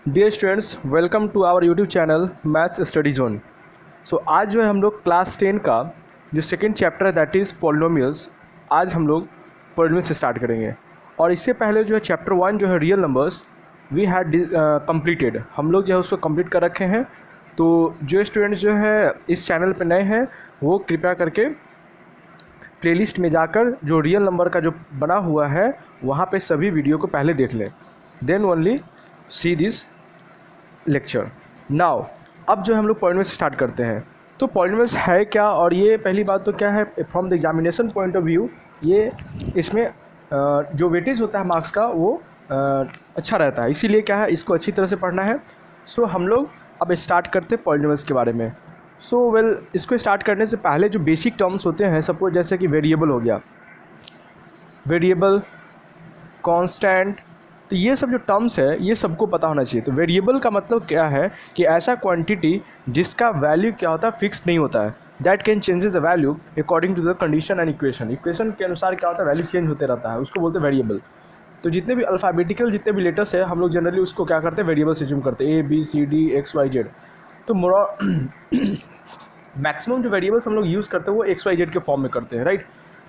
Dear students, welcome to our YouTube channel maths study zone. So आज जो है हम लोग क्लास 10 का जो सेकेंड चैप्टर है दैट इज़ पॉलिनोमियल्स, आज हम लोग पॉलिनोमियल्स से स्टार्ट करेंगे। और इससे पहले जो है चैप्टर 1 जो है real numbers we had completed, हम लोग जो है उसको कंप्लीट कर रखे हैं। तो जो स्टूडेंट्स जो है इस चैनल पर नए हैं वो कृपया करके प्लेलिस्ट में जाकर जो रियल नंबर का जो बना हुआ है वहाँ पे सभी वीडियो को पहले देख लें, then only see this lecture. Now अब जो हम लोग पॉलिनोमियल्स स्टार्ट करते हैं। तो पॉलिनोमियल्स है क्या, और ये पहली बात तो क्या है from the examination point of view, ये इसमें जो वेटेज होता है मार्क्स का वो अच्छा रहता है, इसीलिए क्या है इसको अच्छी तरह से पढ़ना है। सो हम लोग अब स्टार्ट करते हैं पॉलिनोमियल्स के बारे में। इसको स्टार्ट करने से पहले जो बेसिक टर्म्स होते हैं, सपोज जैसे कि वेरिएबल हो गया, वेरिएबल, कांस्टेंट, तो ये सब जो टर्म्स है ये सबको पता होना चाहिए। तो वेरिएबल का मतलब क्या है कि ऐसा क्वांटिटी जिसका वैल्यू क्या होता है फिक्स नहीं होता है, that can changes the value according to the condition and equation के अनुसार क्या होता है वैल्यू चेंज होते रहता है, उसको बोलते हैं वेरिएबल। तो जितने भी अल्फ़ाबेटिकल जितने भी लेटर्स है हम लोग जनरली उसको क्या करते हैं वेरिएबल से अज्यूम करते हैं, ABCD XYZ। तो मैक्सिमम जो वेरिएबल्स हम लोग यूज़ करते हैं वो XYZ के फॉर्म में करते हैं, राइट।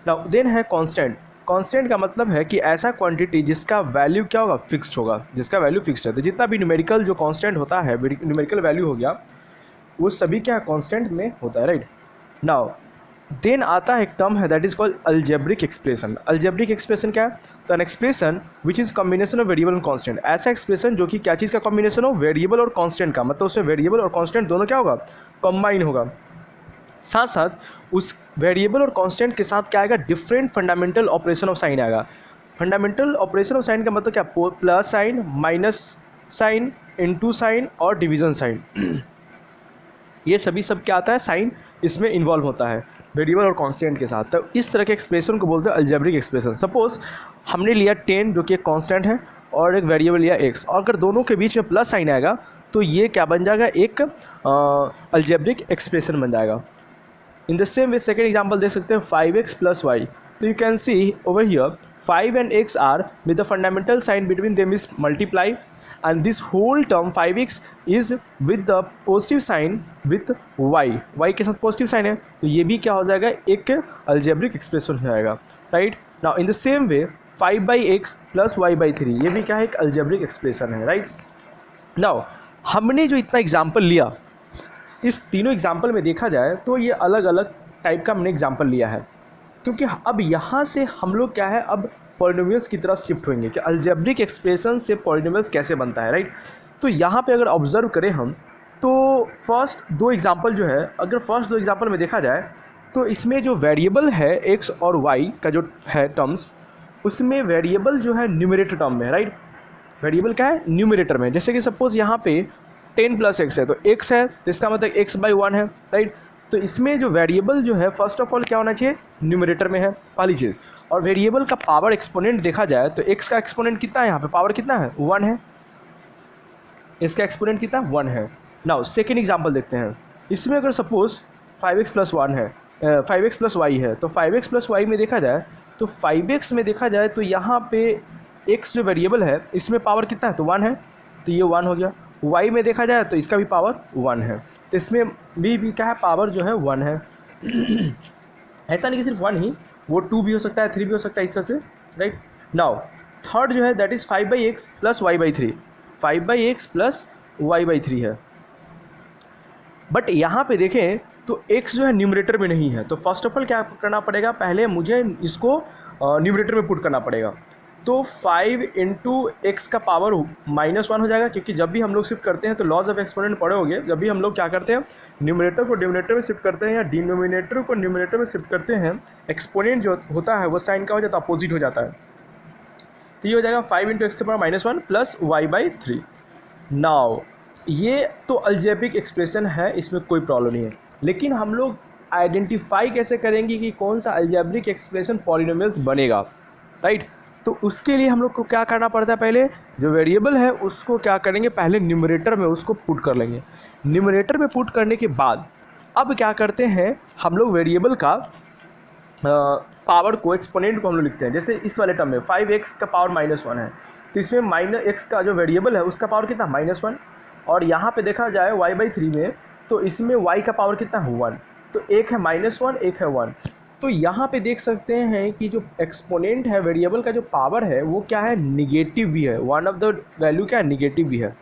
नाउ देन है कांस्टेंट। कांस्टेंट का मतलब है कि ऐसा क्वांटिटी जिसका वैल्यू क्या होगा फिक्स्ड होगा, जिसका वैल्यू फिक्स्ड है। तो जितना भी न्यूमेरिकल जो कांस्टेंट होता है, न्यूमेरिकल वैल्यू हो गया, वो सभी क्या कांस्टेंट में होता है, राइट। नाउ देन आता है एक टर्म है that is called algebraic expression. Algebraic expression क्या है? तो an expression which is combination of variable and constant. ऐसा एक्सप्रेशन जो कि क्या चीज़ का कॉम्बिनेशन हो, वेरिएबल और कांस्टेंट का, मतलब उसमें वेरिएबल और कांस्टेंट दोनों क्या होगा कंबाइन होगा। साथ साथ उस वेरिएबल और कांस्टेंट के साथ क्या आएगा, different fundamental operation of sign आएगा। फंडामेंटल ऑपरेशन ऑफ साइन का मतलब क्या, plus sign, minus sign, into sign और डिवीजन साइन ये सभी सब क्या आता है साइन इसमें इन्वॉल्व होता है वेरिएबल और कांस्टेंट के साथ। तो इस तरह के एक्सप्रेशन को बोलते हैं अलजेब्रिक एक्सप्रेशन। सपोज हमने लिया 10 जो कि एक कांस्टेंट है और एक वेरिएबल लिया x, और अगर दोनों के बीच में प्लस साइन आएगा तो ये क्या बन जाएगा, एक अलजेब्रिक एक्सप्रेशन बन जाएगा। In the same way second example देख सकते हैं 5x + y। तो you can see over here 5 and x are with the fundamental sign between them is multiply, and this whole term 5x is with the positive sign with y के साथ positive sign है, तो ये भी क्या हो जाएगा एक अलजेब्रिक एक्सप्रेशन हो जाएगा, right. Now in the same way 5/x + y/3 ये भी क्या है एक अलजेब्रिक एक्सप्रेशन है, राइट। नाउ हमने जो इतना एग्जाम्पल लिया, इस तीनों एग्जाम्पल में देखा जाए तो ये अलग अलग टाइप का हमने एग्जाम्पल लिया है, क्योंकि अब यहाँ से हम लोग क्या है अब पॉलिनोमियल्स की तरफ शिफ्ट होंगे कि अलजेब्रिक एक्सप्रेशन से पॉलिनोमियल्स कैसे बनता है, राइट। तो यहाँ पे अगर ऑब्जर्व करें हम तो फर्स्ट दो एग्जाम्पल जो है, अगर फर्स्ट दो एग्जाम्पल में देखा जाए तो इसमें जो वेरिएबल है x और y का जो है टर्म्स, उसमें वेरिएबल जो है न्यूमरेटर टर्म में, राइट। वेरिएबल क्या है न्यूमरेटर में, जैसे कि सपोज यहाँ पे 10 + x है, तो x है तो इसका मतलब x/1 है, राइट। तो इसमें जो वेरिएबल जो है फर्स्ट ऑफ ऑल क्या होना चाहिए न्यूमरेटर में है, पहली चीज़। और वेरिएबल का पावर एक्सपोनेंट देखा जाए तो x का एक्सपोनेंट कितना है, यहाँ पे पावर कितना है 1 है, इसका एक्सपोनेंट कितना 1 है। नाउ सेकेंड एग्जाम्पल देखते हैं। इसमें अगर सपोज 5x + 1 है, 5x + y है, तो 5x + y में देखा जाए तो 5x में देखा जाए तो यहाँ पे x जो वेरिएबल है इसमें पावर कितना है तो 1 है, तो ये 1 हो गया। y में देखा जाए तो इसका भी पावर 1 है, तो इसमें भी क्या है पावर जो है 1 है ऐसा नहीं कि सिर्फ 1 ही, वो 2 भी हो सकता है, 3 भी हो सकता है, इस तरह से, राइट। नाउ थर्ड जो है that is 5/x + y/3, 5/x + y/3 है। बट यहाँ पे देखें तो x जो है न्यूमरेटर में नहीं है, तो फर्स्ट ऑफ ऑल क्या करना पड़ेगा, पहले मुझे इसको न्यूमरेटर में पुट करना पड़ेगा। तो 5 × x का पावर -1 हो जाएगा, क्योंकि जब भी हम लोग शिफ्ट करते हैं तो लॉज ऑफ एक्सपोनेंट पढ़े होंगे, जब भी हम लोग क्या करते हैं न्यूमरेटर को डिनोमिनेटर में शिफ्ट करते हैं या डिनोमिनेटर को न्यूमरेटर में शिफ्ट करते हैं, एक्सपोनेंट जो होता है वो साइन का हो जाता है अपोजिट हो जाता है। तो ये हो जाएगा 5 × x के पावर -1 + y/3। नाउ ये तो अलजेब्रिक एक्सप्रेशन है, इसमें कोई प्रॉब्लम नहीं है, लेकिन हम लोग आइडेंटिफाई कैसे करेंगे कि कौन सा अलजेब्रिक एक्सप्रेशन पॉलिनोमियल्स बनेगा, राइट। तो उसके लिए हम लोग को क्या करना पड़ता है, पहले जो वेरिएबल है उसको क्या करेंगे पहले न्यूमरेटर में उसको पुट कर लेंगे। न्यूमरेटर में पुट करने के बाद अब क्या करते हैं हम लोग वेरिएबल का पावर को एक्सपोनेंट को हम लोग लिखते हैं, जैसे इस वाले टर्म में 5x का पावर -1 है, तो इसमें माइनस एक्स का जो वेरिएबल है उसका पावर कितना -1, और यहाँ पे देखा जाए y/3 में तो इसमें y का पावर कितना है 1, तो एक है -1 एक है 1। तो यहाँ पे देख सकते हैं कि जो एक्सपोनेंट है वेरिएबल का जो पावर है वो क्या है, निगेटिव भी है, वन ऑफ द वैल्यू क्या है, निगेटिव भी है।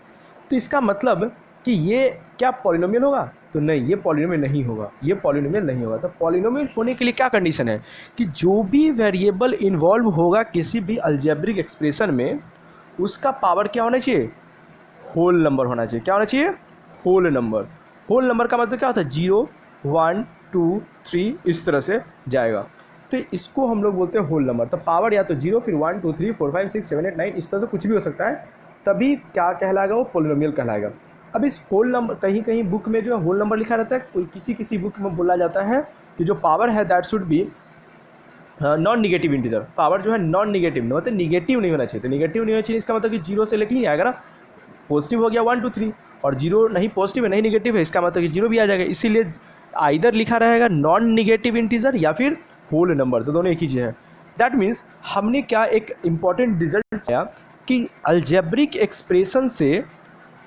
तो इसका मतलब कि ये क्या पॉलिनोमियल होगा, तो नहीं, ये पॉलिनोमियल नहीं होगा, ये पॉलिनोमियल नहीं होगा। तो पॉलिनोमियल होने के लिए क्या कंडीशन है कि जो भी वेरिएबल इन्वॉल्व होगा किसी भी अलजेब्रिक एक्सप्रेशन में उसका पावर क्या होना चाहिए, होल नंबर होना चाहिए। क्या होना चाहिए, होल नंबर। होल नंबर का मतलब क्या होता है, 0 1 2 3 इस तरह से जाएगा, तो इसको हम लोग बोलते हैं होल नंबर। तो पावर या तो 0 फिर 1 2 3 4 5 6 7 8 9 इस तरह से कुछ भी हो सकता है, तभी क्या कहलाएगा, वो पॉलिनोमियल कहलाएगा। अब इस होल नंबर, कहीं कहीं बुक में जो है होल नंबर लिखा रहता है, कोई किसी किसी बुक में बोला जाता है कि जो पावर है that should B non negative integer. Power जो है नॉन निगेटिव, मतलब निगेटिव नहीं होना चाहिए। तो निगेटिव नहीं होना चाहिए इसका मतलब कि 0 से लेके ही आएगा ना, पॉजिटिव हो गया 1 2 3, और 0 नहीं पॉजिटिव है नहीं निगेटिव है, इसका मतलब कि 0 भी आ जाएगा। इसीलिए आइदर लिखा रहेगा नॉन निगेटिव इंटीजर या फिर होल नंबर, तो दोनों एक ही चीज़ है। दैट मीन्स हमने क्या एक इम्पॉर्टेंट रिजल्ट किया कि अलजेब्रिक एक्सप्रेशन से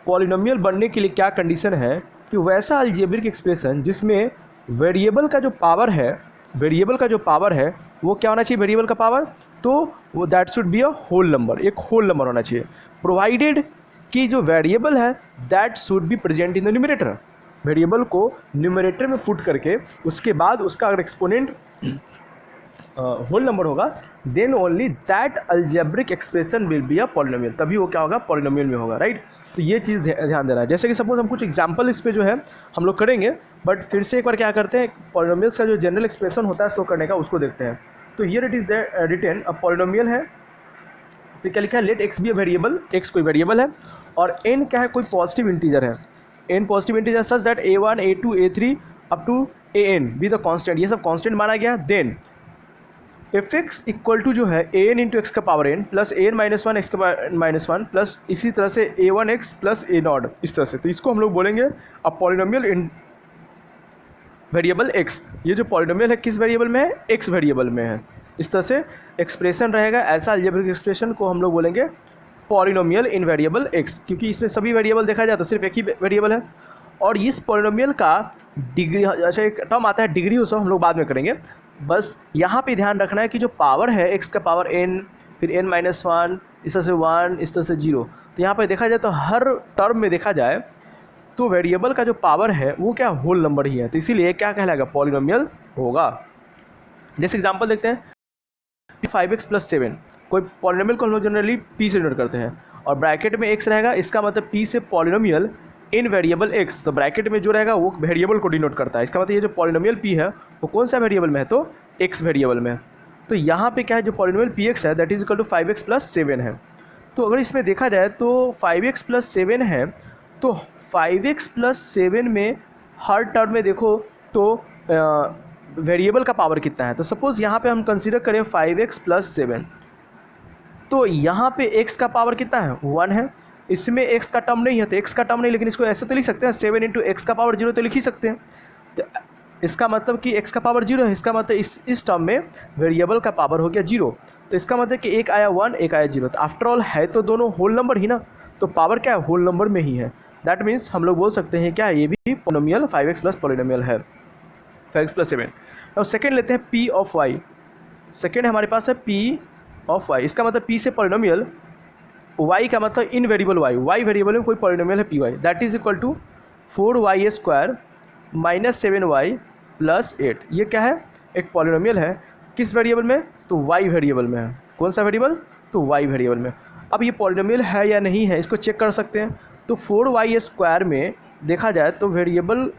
पॉलिनोमियल बनने के लिए क्या कंडीशन है कि वैसा अलजेब्रिक एक्सप्रेशन जिसमें वेरिएबल का जो पावर है, वेरिएबल का जो पावर है वो क्या होना चाहिए, वेरिएबल का पावर, तो वो that should be a whole number, एक होल नंबर होना चाहिए, प्रोवाइडेड कि जो वेरिएबल है that should be present in the numerator. Variable को न्यूमरेटर में पुट करके उसके बाद उसका अगर एक्सपोनेंट होल नंबर होगा then only that algebraic expression will be a polynomial, तभी वो क्या होगा, पॉलिनोमियल में होगा, राइट। तो ये चीज़ ध्यान देना है। जैसे कि सपोज हम कुछ एग्जांपल इस पे जो है हम लोग करेंगे, बट फिर से एक बार क्या करते हैं, पॉलिनोमियल्स का जो जनरल एक्सप्रेशन होता है शो करने का उसको देखते हैं। तो here it is written a polynomial है, तो क्या लिखा है, let x be a variable, x कोई वेरिएबल है और एन क्या है, कोई पॉजिटिव इंटीजर है, n positive integer such that a1 a2 a3 up to an be the constant, ये सब कांस्टेंट माना गया। Then f x equal to जो है ए एन इंटू एक्स का power n plus a n -1 x का -1 plus इसी तरह से a1x प्लस ए नॉट, इस तरह से। तो इसको हम लोग बोलेंगे अब पॉलिनोमियल इन वेरिएबल x। ये जो पॉलिनोमियल है किस वेरिएबल में है, x वेरिएबल में है। इस तरह से एक्सप्रेशन रहेगा, ऐसा अलजेब्रिक एक्सप्रेशन को हम लोग बोलेंगे पॉलिनोमियल इन वेरिएबल x, क्योंकि इसमें सभी वेरिएबल देखा जाए तो सिर्फ एक ही वेरिएबल है। और इस पॉलिनोमियल का डिग्री, अच्छा एक टर्म आता है डिग्री, उसको हम लोग बाद में करेंगे। बस यहाँ पे ध्यान रखना है कि जो पावर है x का पावर n, फिर n -1, इस तरह से 1, इस तरह से 0। तो यहाँ पे देखा जाए तो हर टर्म में देखा जाए तो वेरिएबल का जो पावर है वो क्या होल नंबर ही है, तो इसीलिए क्या कहलाएगा, पॉलिनोमियल होगा। जैसे एग्जांपल देखते हैं, 5x + 7, कोई पॉलिनोमियल को हम लोग जनरली p से डिनोट करते हैं और ब्रैकेट में x रहेगा, इसका मतलब p से पॉलिनोमियल इन वेरिएबल x, तो ब्रैकेट में जो रहेगा वो वेरिएबल को डिनोट करता है। इसका मतलब ये जो पॉलिनोमियल p है वो कौन सा वेरिएबल में है, तो x वेरिएबल में है। तो यहाँ पे क्या है, जो पॉलिनोमियल px है that is equal to 5x + 7 है। तो अगर इसमें देखा जाए तो 5x + 7 है, तो 5x + 7 में हर टर्म में देखो तो वेरिएबल का पावर कितना है। तो सपोज़ यहाँ पे हम कंसीडर करें 5x + 7, तो यहाँ पे x का पावर कितना है, 1 है। इसमें x का टर्म नहीं है तो x का टर्म नहीं, लेकिन इसको ऐसे तो लिख सकते हैं 7 × x का पावर 0 तो लिख ही सकते हैं। तो इसका मतलब कि x का पावर 0 है, इसका मतलब इस टर्म में वेरिएबल का पावर हो गया 0। तो इसका मतलब कि एक आया 1 एक आया 0, तो आफ्टर ऑल है तो दोनों होल नंबर ही ना, तो पावर क्या है, होल नंबर में ही है। दैट मीन्स हम लोग बोल सकते हैं क्या, ये भी पॉलिनोमियल 5x प्लस पॉलिनोमियल है, 5x + 7। अब सेकेंड लेते हैं p ऑफ y। सेकेंड हमारे पास है p ऑफ y, इसका मतलब p से पॉलिनोमियल, y का मतलब इन वेरिएबल y वेरिएबल में कोई पॉलिनोमियल है py, that is equal to 4y² - 7y + 8। ये क्या है, एक पॉलिनोमियल है, किस वेरिएबल में, तो y वेरिएबल में है। कौन सा वेरिएबल, तो y वेरिएबल में। अब ये पॉलिनोमियल है या नहीं है इसको चेक कर सकते हैं। तो 4y² में देखा जाए तो वेरिएबल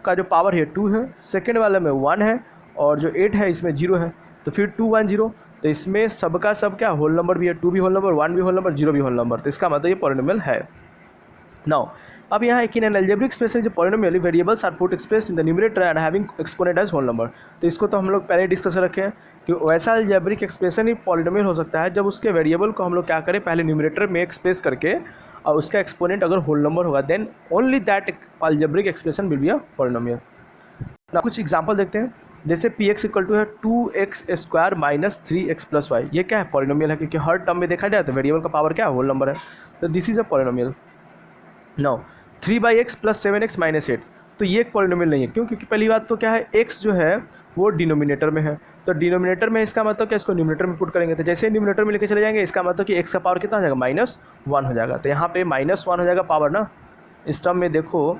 का जो पावर है 2 है, सेकेंड वाले में 1 है और जो 8 है इसमें 0 है, तो फिर 2 1 0, तो इसमें सबका सब क्या होल नंबर भी है, 2 भी होल नंबर, 1 भी होल नंबर, 0 भी होल नंबर, तो इसका मतलब ये पॉलिनोमियल है। नाउ अब यहाँ एक इन एन अलजेब्रिक एक्सप्रेशन जो polynomial variables are put expressed in the numerator and having exponent as whole number. तो इसको तो हम लोग पहले डिस्कस रखे हैं कि वैसा अलजेब्रिक एक्सप्रेशन ही पॉलिनोमियल हो सकता है जब उसके वेरिएबल को हम लोग क्या करें, पहले न्यूमरेटर में एक्सप्रेस करके और उसका एक्सपोनेंट अगर होल नंबर होगा then only that algebraic expression will be a polynomial. ना कुछ एग्जांपल देखते हैं। जैसे पी एक्स इक्वल टू है 2x² minus 3x plus Y, ये क्या है? पॉलिनोमियल है, क्योंकि हर टर्म में देखा जाए तो वेरिएबल का पावर क्या है? होल नंबर है, तो this is a polynomial. Now 3/x plus 7x minus 8, तो ये एक पॉलिनोमियल नहीं है। क्यों? क्योंकि पहली बात तो क्या है, x जो है वो डिनोमिनेटर में है, तो डिनोमिनेटर में इसका मतलब क्या, इसको न्यूमिनेटर में पुट करेंगे, तो जैसे न्यूमिनेटर में लेके चले जाएंगे इसका मतलब कि x का पावर कितना हो जाएगा? -1 हो जाएगा। तो यहाँ पे -1 हो जाएगा पावर ना, इस टर्म में देखो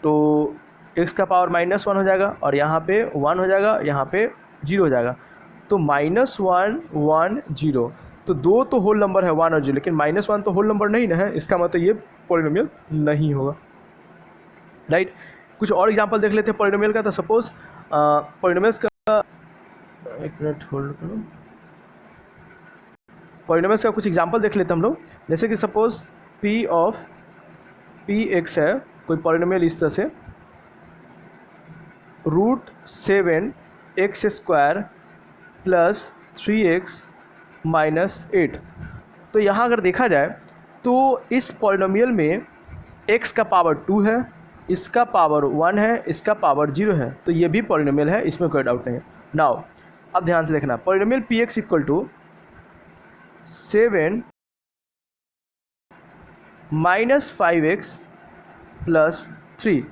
तो x का पावर -1 हो जाएगा और यहाँ पे 1 हो जाएगा, यहाँ पे 0 हो जाएगा, तो -1 1 0, तो दो तो होल नंबर है 1 और 0, लेकिन -1 तो होल नंबर नहीं ना है, इसका मतलब ये पॉलिनोमियल नहीं होगा, राइट। कुछ और एग्जांपल देख लेते हैं पॉलिनोमियल का। तो सपोज पॉलिनोमियल्स का, एक मिनट होल्ड करो, पॉलिनोमियल्स का कुछ एग्जांपल देख लेते हैं हम लोग। जैसे कि सपोज p ऑफ px है कोई पॉलिनोमियल इस तरह से, √7x² प्लस 3x माइनस 8। तो यहाँ अगर देखा जाए तो इस पॉलिनोमियल में x का पावर 2 है, इसका पावर 1 है, इसका पावर 0 है, तो ये भी पॉलिनोमियल है, इसमें कोई डाउट नहीं है। नाउ अब ध्यान से देखना, polynomial px equal to 7 minus 5x plus 3,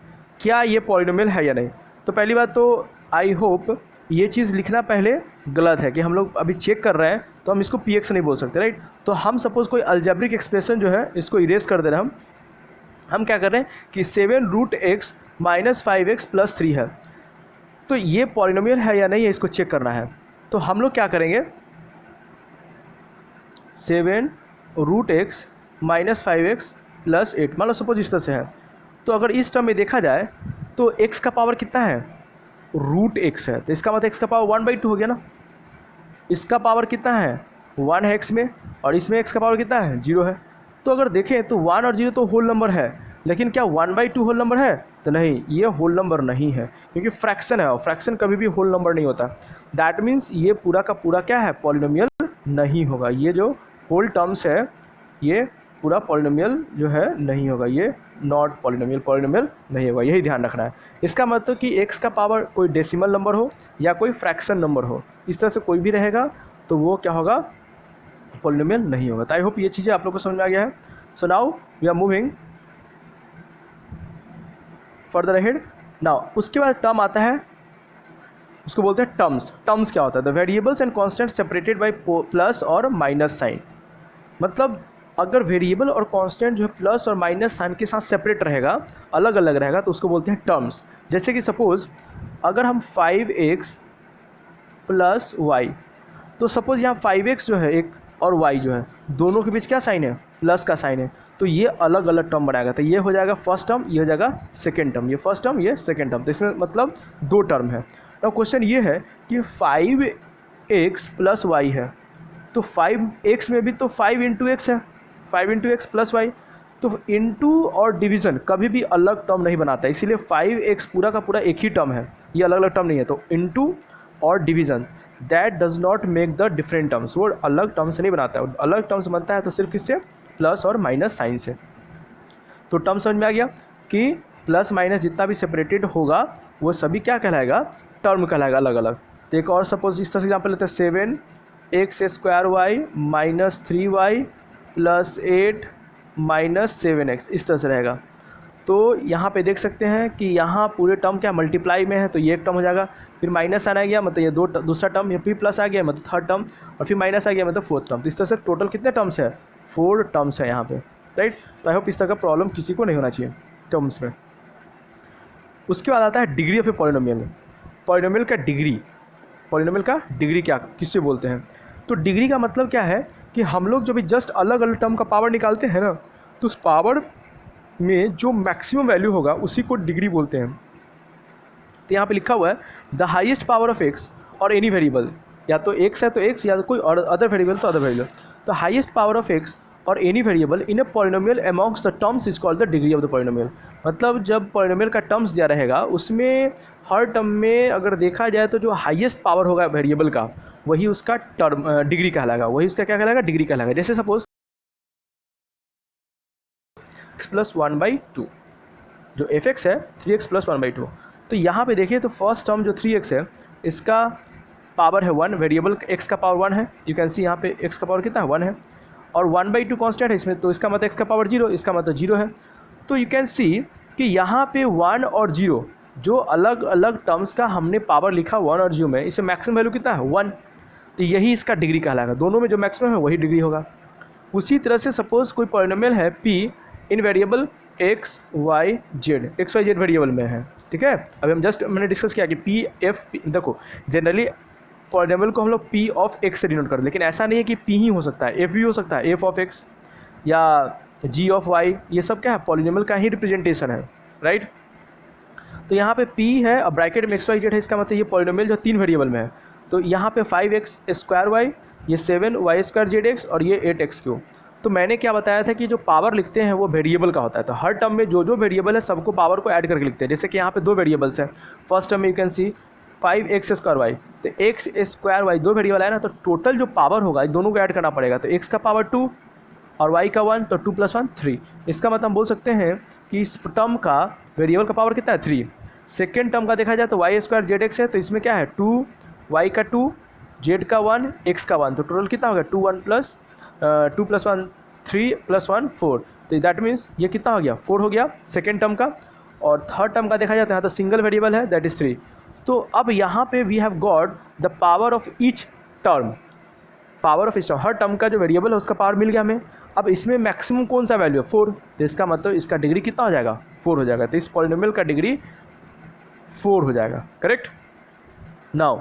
क्या ये पॉलिनोमियल है या नहीं? तो पहली बात तो आई होप ये चीज़ लिखना पहले गलत है कि हम लोग अभी चेक कर रहे हैं तो हम इसको px नहीं बोल सकते, राइट। तो हम सपोज़ कोई अल्जेब्रिक एक्सप्रेशन जो है इसको इरेज कर दे रहे हैं, हम क्या कर रहे हैं कि 7√x माइनस 5x प्लस 3 है, तो ये पॉलिनोमियल है या नहीं है इसको चेक करना है। तो हम लोग क्या करेंगे, 7√x माइनस 5x प्लस 8 मान लो सपोज इस तरह से है, तो अगर इस टर्म में देखा जाए तो x का पावर कितना है? √x है, तो इसका मतलब x का पावर 1/2 हो गया ना। इसका पावर कितना है? 1 है x में, और इसमें x का पावर कितना है? 0 है। तो अगर देखें तो 1 और 0 तो होल नंबर है, लेकिन क्या 1/2 होल नंबर है? तो नहीं, ये होल नंबर नहीं है, क्योंकि फ्रैक्शन है और फ्रैक्शन कभी भी होल नंबर नहीं होता। दैट मीन्स ये पूरा का पूरा क्या है? पॉलिनोमियल नहीं होगा। ये जो होल टर्म्स है ये पूरा पॉलिनोमियल जो है नहीं होगा, ये नॉट पॉलिनोमियल, पॉलिनोमियल नहीं होगा, यही ध्यान रखना है। इसका मतलब कि x का पावर कोई डेसिमल नंबर हो या कोई फ्रैक्शन नंबर हो, इस तरह से कोई भी रहेगा तो वो क्या होगा? पॉलिनोमियल नहीं होगा। तो आई होप ये चीज़ें आप लोग को समझ में आ गया है। So now we are moving further ahead. Now उसके बाद टर्म आता है, उसको बोलते हैं टर्म्स। टर्म्स क्या होता है? The variables and constant separated by plus और माइनस साइन। मतलब अगर वेरिएबल और कांस्टेंट जो है प्लस और माइनस साइन के साथ सेपरेट रहेगा, अलग अलग रहेगा, तो उसको बोलते हैं टर्म्स। जैसे कि सपोज अगर हम 5x प्लस वाई, तो सपोज यहाँ 5x जो है एक और y जो है दोनों के बीच क्या साइन है? प्लस का साइन है, तो ये अलग अलग टर्म बनाएगा। तो ये हो जाएगा फर्स्ट टर्म, ये हो जाएगा सेकेंड टर्म, ये फर्स्ट टर्म, ये सेकेंड टर्म, तो इसमें मतलब दो टर्म है। तो क्वेश्चन ये है कि 5x प्लस वाई है, तो 5x में भी तो 5 इंटू एक्स है, 5 इंटू एक्स प्लस वाई, तो इंटू और डिवीज़न कभी भी अलग टर्म नहीं बनाता है, इसीलिए 5x पूरा का पूरा एक ही टर्म है, ये अलग अलग टर्म नहीं है। तो इंटू और division that does not make the different terms, वो अलग टर्म से नहीं बनाता है, अलग टर्म्स बनता है तो सिर्फ किससे? प्लस और माइनस साइन से। तो टर्म समझ में आ गया कि प्लस माइनस जितना भी सेपरेटेड होगा वो सभी क्या कहलाएगा? टर्म कहलाएगा अलग अलग। तो एक और सपोज इस तरह से एग्जाम्पल लेते हैं, 7x² minus 3y plus 8 minus 7x, इस तरह से रहेगा। तो यहाँ पे देख सकते हैं कि यहाँ पूरे टर्म क्या मल्टीप्लाई में है, तो ये एक टर्म हो जाएगा, फिर माइनस आना गया मतलब ये दूसरा टर्म, ये फिर प्लस आ गया मतलब थर्ड टर्म, और फिर माइनस आ गया मतलब फोर्थ टर्म। तो इस तरह से टोटल कितने टर्म्स है? 4 टर्म्स है यहाँ पे, राइट। तो आई होप इस तरह का प्रॉब्लम किसी को नहीं होना चाहिए टर्म्स में। उसके बाद आता है degree of a polynomial. Polynomial का डिग्री, पॉलिनोमियल का डिग्री क्या किससे बोलते हैं? तो डिग्री का मतलब क्या है कि हम लोग जब भी जस्ट अलग अलग टर्म का पावर निकालते हैं ना, तो उस पावर में जो मैक्सिमम वैल्यू होगा उसी को डिग्री बोलते हैं। तो यहाँ पे लिखा हुआ है the highest power of x और एनी वेरिएबल, या तो एक्स है तो एक्स, या तो कोई और अदर वेरिएबल तो अदर वेरिएबल। तो हाईएस्ट पावर ऑफ एक्स और any variable in a polynomial amongst the terms is called the degree of the polynomial. मतलब जब पॉलिनोमियल का टर्म्स दिया रहेगा उसमें हर टर्म में अगर देखा जाए तो जो हाईएस्ट पावर होगा वेरिएबल का वही उसका टर्म डिग्री कहलाएगा, वही उसका क्या कहलाएगा? डिग्री कहलाएगा। जैसे सपोज x प्लस 1/2, जो एफ एक्स है 3x प्लस 1/2। तो यहाँ पे देखिए तो फर्स्ट टर्म जो 3x है इसका पावर है 1, वेरिएबल x का पावर 1 है, यू कैन सी यहाँ पे x का पावर कितना है 1 है, और 1/2 कांस्टेंट है इसमें, तो इसका मतलब x का पावर 0, इसका मतलब 0 है। तो यू कैन सी कि यहाँ पे 1 और 0 जो अलग अलग टर्म्स का हमने पावर लिखा 1 और 0 में, इसमें मैक्सिमम वैल्यू कितना है 1, तो यही इसका डिग्री कहलाएगा, दोनों में जो मैक्सिमम है वही डिग्री होगा। उसी तरह से सपोज कोई पॉलिनोमियल है p in variable x y z variable में है, ठीक है। अभी हम जस्ट मैंने डिस्कस किया कि p देखो जनरली पॉलिनोमियल को हम लोग p ऑफ x से डिनोट करते हैं, लेकिन ऐसा नहीं है कि p ही हो सकता है, f भी हो सकता है, f ऑफ x या g ऑफ y, ये सब क्या है पॉलिनोमियल का ही रिप्रेजेंटेशन है, राइट। तो यहाँ पे p है और ब्रैकेट में x y z है, इसका मतलब ये पॉलिनोमियल जो 3 वेरिएबल में है। तो यहाँ पे 5x स्क्वायर y, ये 7y स्क्वायर zx और ये 8x3। तो मैंने क्या बताया था कि जो पावर लिखते हैं वो वेरिएबल का होता है, तो हर टर्म में जो जो वेरिएबल है सबको पावर को ऐड करके लिखते हैं। जैसे कि यहाँ पे 2 वेरिएबल्स हैं, फर्स्ट टर्म में you can see 5x square y, तो x स्क्वायर वाई 2 वेरिएबल है ना, तो टोटल जो पावर होगा दोनों को ऐड करना पड़ेगा, तो x का पावर 2 और y का 1, तो 2 + 1 3। इसका मतलब हम बोल सकते हैं कि इस टर्म का वेरिएबल का पावर कितना है 3। सेकेंड टर्म का देखा जाए तो y स्क्वायर जेड एक्स है, तो इसमें क्या है 2, y का 2, z का 1, x का 1, तो टोटल कितना हो गया 2 + 1 3 + 1 4, तो दैट मीन्स ये कितना हो गया 4 हो गया सेकेंड टर्म का। और थर्ड टर्म का देखा जाए तो यहाँ तो सिंगल वेरिएबल है, दैट इज़ 3। तो अब यहाँ पे we have got the power of each term, power of each term, हर टर्म का जो वेरिएबल है उसका पावर मिल गया हमें। अब इसमें मैक्सिमम कौन सा वैल्यू है 4, तो इसका मतलब इसका डिग्री कितना हो जाएगा 4 हो जाएगा, तो इस पॉलिनोमियल का डिग्री 4 हो जाएगा, करेक्ट। नाउ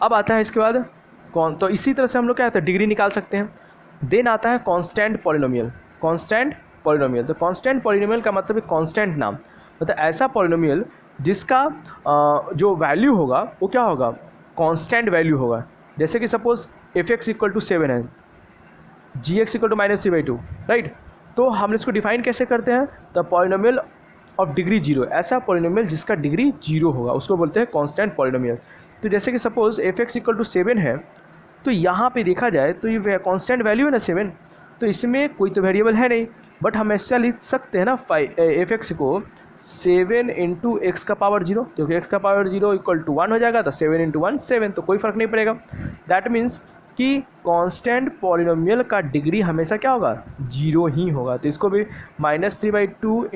अब आता है इसके बाद कौन, तो इसी तरह से हम लोग क्या होता है डिग्री निकाल सकते हैं। देन आता है कांस्टेंट पॉलिनोमियल, कांस्टेंट पॉलिनोमियल, तो कांस्टेंट पॉलिनोमियल का मतलब है कांस्टेंट नाम, मतलब ऐसा पॉलिनोमियल जिसका जो वैल्यू होगा वो क्या होगा कांस्टेंट वैल्यू होगा। जैसे कि सपोज f(x) = 7 है, g(x) = -3/2, राइट। तो हम इसको डिफाइन कैसे करते हैं, द पॉलिनोमियल ऑफ डिग्री 0, ऐसा पॉलिनोमियल जिसका डिग्री 0 होगा उसको बोलते हैं कांस्टेंट पॉलिनोमियल। तो जैसे कि सपोज f(x) = 7 है, तो यहाँ पे देखा जाए तो ये कांस्टेंट वैल्यू है ना 7, तो इसमें कोई तो वेरिएबल है नहीं, बट हम ऐसा लिख सकते हैं ना f(x) को 7 × x का पावर 0, क्योंकि x का पावर 0 = 1 हो जाएगा, तो 7 × 1 7, तो कोई फ़र्क नहीं पड़ेगा। दैट मीन्स कि कांस्टेंट पॉलिनोमियल का डिग्री हमेशा क्या होगा 0 ही होगा। तो इसको भी -3/2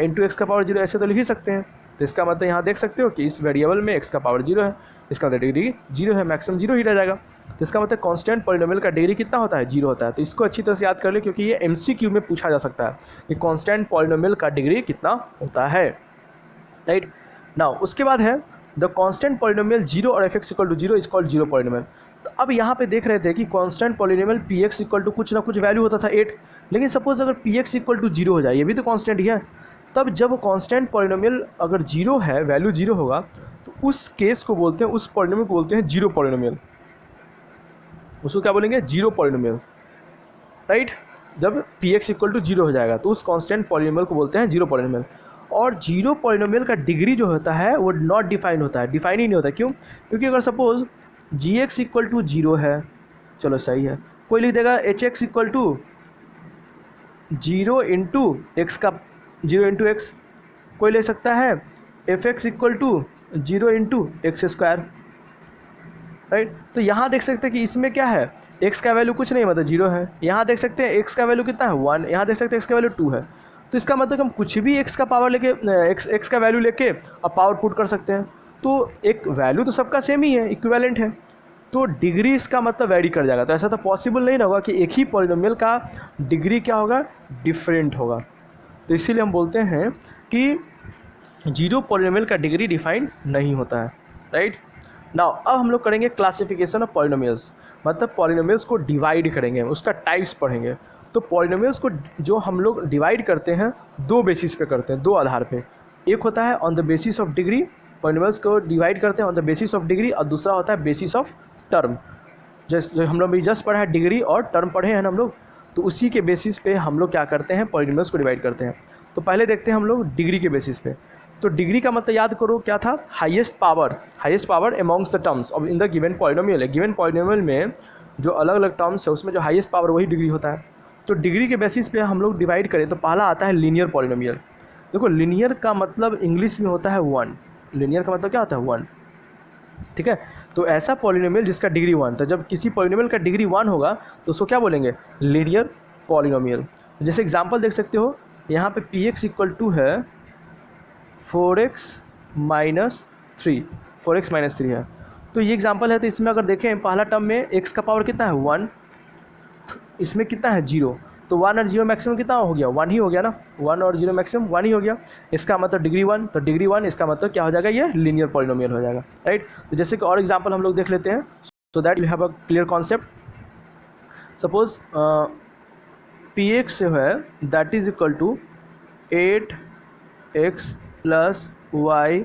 × x का पावर 0 ऐसे तो लिख ही सकते हैं। तो इसका मतलब यहाँ देख सकते हो कि इस वेरिएबल में x का पावर 0 है, इसका मतलब डिग्री 0 है, मैक्सिमम 0 ही रह जाएगा। तो इसका मतलब कांस्टेंट पॉलिनोमियल का डिग्री कितना होता है 0 होता है। तो इसको अच्छी तरह से याद कर ले, क्योंकि ये MCQ में पूछा जा सकता है कि कांस्टेंट पॉलिनोमियल का डिग्री कितना होता है, राइट। नाउ उसके बाद है द कांस्टेंट पॉलिनोमियल 0 और f(x) = 0 इज कॉल्ड 0 पॉलिनोमियल। तो अब यहाँ पे देख रहे थे कि कांस्टेंट पॉलिनोमियल px = कुछ ना कुछ वैल्यू होता था 8, लेकिन सपोज अगर px = 0 हो जाए, ये भी तो कांस्टेंट ही है, तब जब कांस्टेंट पॉलिनोमियल अगर 0 है, वैल्यू 0 होगा, तो उस केस को बोलते हैं, उस पॉलिनोमियल को बोलते हैं 0 पॉलिनोमियल। उसको क्या बोलेंगे 0 पॉलिनोमियल, राइट। जब px = 0 हो जाएगा तो उस कांस्टेंट पॉलिनोमियल को बोलते हैं 0 पॉलिनोमियल। और 0 पॉलिनोमियल का डिग्री जो होता है वो नॉट डिफाइंड होता है, डिफाइन ही नहीं होता। क्यों? क्योंकि अगर सपोज gx = 0 है, चलो सही है, कोई लिख देगा hx = 0 × x का 0 × x, कोई ले सकता है f(x) = 0 × x², राइट। तो यहाँ देख सकते हैं कि इसमें क्या है x का वैल्यू कुछ नहीं, मतलब 0 है। यहाँ देख सकते हैं x का वैल्यू कितना है 1, यहाँ देख सकते हैं x का वैल्यू 2 है। तो इसका मतलब हम कुछ भी x का पावर लेके x का वैल्यू लेके अब पावर पुट कर सकते हैं। तो एक वैल्यू तो सबका सेम ही है, इक्विवेलेंट है, तो डिग्री इसका मतलब वैरी कर जाएगा। तो ऐसा तो पॉसिबल नहीं ना होगा कि एक ही पॉलिनोमियल का डिग्री क्या होगा डिफरेंट होगा। तो इसीलिए हम बोलते हैं कि 0 पॉलिनोमियल का डिग्री डिफाइन नहीं होता है, राइट। नाउ अब हम लोग करेंगे क्लासिफिकेशन ऑफ पॉलिनोमियल्स, मतलब पॉलिनोमियल्स को डिवाइड करेंगे, उसका टाइप्स पढ़ेंगे। तो पॉलिनोमियल्स को जो हम लोग डिवाइड करते हैं 2 बेसिस पे करते हैं, 2 आधार पे। एक होता है on the basis of degree, polynomials को डिवाइड करते हैं on the basis of degree, और दूसरा होता है बेसिस ऑफ टर्म। जैसे हम लोग भी जस्ट पढ़ा है, डिग्री और टर्म पढ़े हैं ना हम लोग, तो उसी के बेसिस पे हम लोग क्या करते हैं पॉलिनोमियल्स को डिवाइड करते हैं। तो पहले देखते हैं हम लोग डिग्री के बेसिस पे। तो डिग्री का मतलब याद करो क्या था, highest power amongst the terms of in the given polynomial है। गिवन पॉलिनोमियल में जो अलग अलग टर्म्स है उसमें जो हाईएस्ट पावर वही डिग्री होता है। तो डिग्री के बेसिस पे हम लोग डिवाइड करें तो पहला आता है लीनियर पॉलिनोमियल। देखो लीनियर का मतलब इंग्लिश में होता है 1, लीनियर का मतलब क्या होता है 1, ठीक है। तो ऐसा पॉलिनोमियल जिसका डिग्री 1, तो जब किसी पॉलिनोमियल का डिग्री 1 होगा तो उसको क्या बोलेंगे, लीनियर पॉलिनोमियल। जैसे एग्जांपल देख सकते हो, यहाँ पे पी एक्स इक्वल टू है 4x माइनस 3, 4x माइनस 3 है। तो ये एग्जांपल है, तो इसमें अगर देखें पहला टर्म में x का पावर कितना है 1, इसमें कितना है 0, तो 1 और 0 मैक्सिमम कितना हो गया 1 ही हो गया ना, 1 और 0 मैक्सिमम 1 ही हो गया। इसका मतलब डिग्री 1, तो डिग्री 1 इसका मतलब क्या हो जाएगा, ये लीनियर पॉलिनोमियल हो जाएगा, राइट। तो जैसे कि और एग्जांपल हम लोग देख लेते हैं, so that we have a clear concept. Suppose p x जो है that is equal to 8x plus y